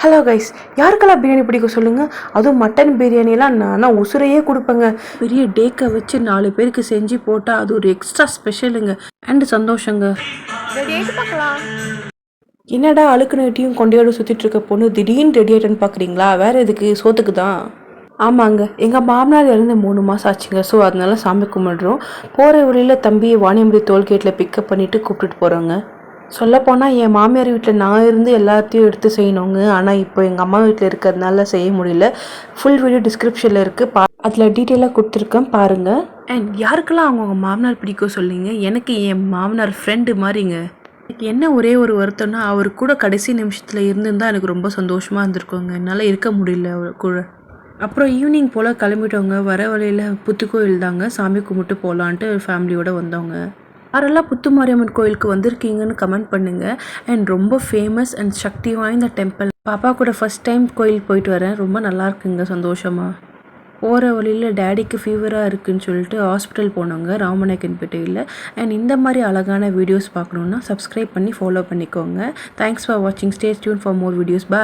Hello guys, யாருக்கெல்லாம் பிரியாணி பிடிக்கும் சொல்லுங்கள். அதுவும் மட்டன் பிரியாணிலாம் நான் உசுரையே கொடுப்பேங்க. பெரிய டேக்கை வச்சு 4 பேருக்கு செஞ்சு போட்டால் அது ஒரு எக்ஸ்ட்ரா ஸ்பெஷலுங்க அண்டு சந்தோஷங்க. என்னடா அழுக்கு நைட்டியும் கொண்டையோடு சுற்றிட்டு இருக்க பொண்ணு திடீர்னு ரெடி ஆகிட்டேன்னு பார்க்குறீங்களா? வேறு எதுக்கு? சோத்துக்கு தான். ஆமாங்க, எங்கள் மாமனார் இறந்து 3 மாதம் ஆச்சுங்க. ஸோ அதனால சாமி கும்பிட்றோம். போகிற வழியில் தம்பியை வாணியம்படி டோல்கேட்டில் பிக்கப் பண்ணிவிட்டு கூப்பிட்டுட்டு போகிறோங்க. சொல்லப்போனால் என் மாமியார் வீட்டில் நான் இருந்து எல்லாத்தையும் எடுத்து செய்யணுங்க. ஆனால் இப்போ எங்கள் அம்மா வீட்டில் இருக்கிறதுனால செய்ய முடியல. ஃபுல் வீடியோ டிஸ்கிரிப்ஷனில் இருக்குது, அதில் டீட்டெயிலாக கொடுத்துருக்கேன் பாருங்கள். அண்ட் யாருக்கெல்லாம் அவங்கவுங்க மாமனார் பிடிக்கும் சொல்லிங்க. எனக்கு என் மாமனார் ஃப்ரெண்டு மாதிரிங்க. எனக்கு என்ன ஒரே ஒரு வருத்தம்னா, அவர் கூட கடைசி நிமிஷத்தில் இருந்திருந்தால் எனக்கு ரொம்ப சந்தோஷமாக இருந்திருக்குங்க. என்னால் இருக்க முடியல அவர் கூட. அப்புறம் ஈவினிங் போல் கிளம்பிட்டவங்க. வர வழியில் புத்துக்கோயில் தாங்க, சாமி கும்பிட்டு போகலான்ட்டு ஃபேமிலியோடு வந்தவங்க. யாரெல்லாம் புத்து மாரியம்மன் கோயிலுக்கு வந்திருக்கீங்கன்னு கமெண்ட் பண்ணுங்கள். அண்ட் ரொம்ப ஃபேமஸ் அண்ட் சக்தி வாய்ந்த டெம்பிள். பாப்பா கூட ஃபஸ்ட் டைம் கோயில் போயிட்டு வரேன். ரொம்ப நல்லா இருக்குங்க, சந்தோஷமாக. போகிற வழியில் டேடிக்கு ஃபீவராக இருக்குதுன்னு சொல்லிட்டு ஹாஸ்பிட்டல் போனவங்க ராமநாயக்கன்பேட்டையில். அண்ட் இந்த மாதிரி அழகான வீடியோஸ் பார்க்கணுன்னா சப்ஸ்கிரைப் பண்ணி ஃபாலோ பண்ணிக்கோங்க. தேங்க்ஸ் ஃபார் வாட்சிங். Stay tune for more videos. Bye.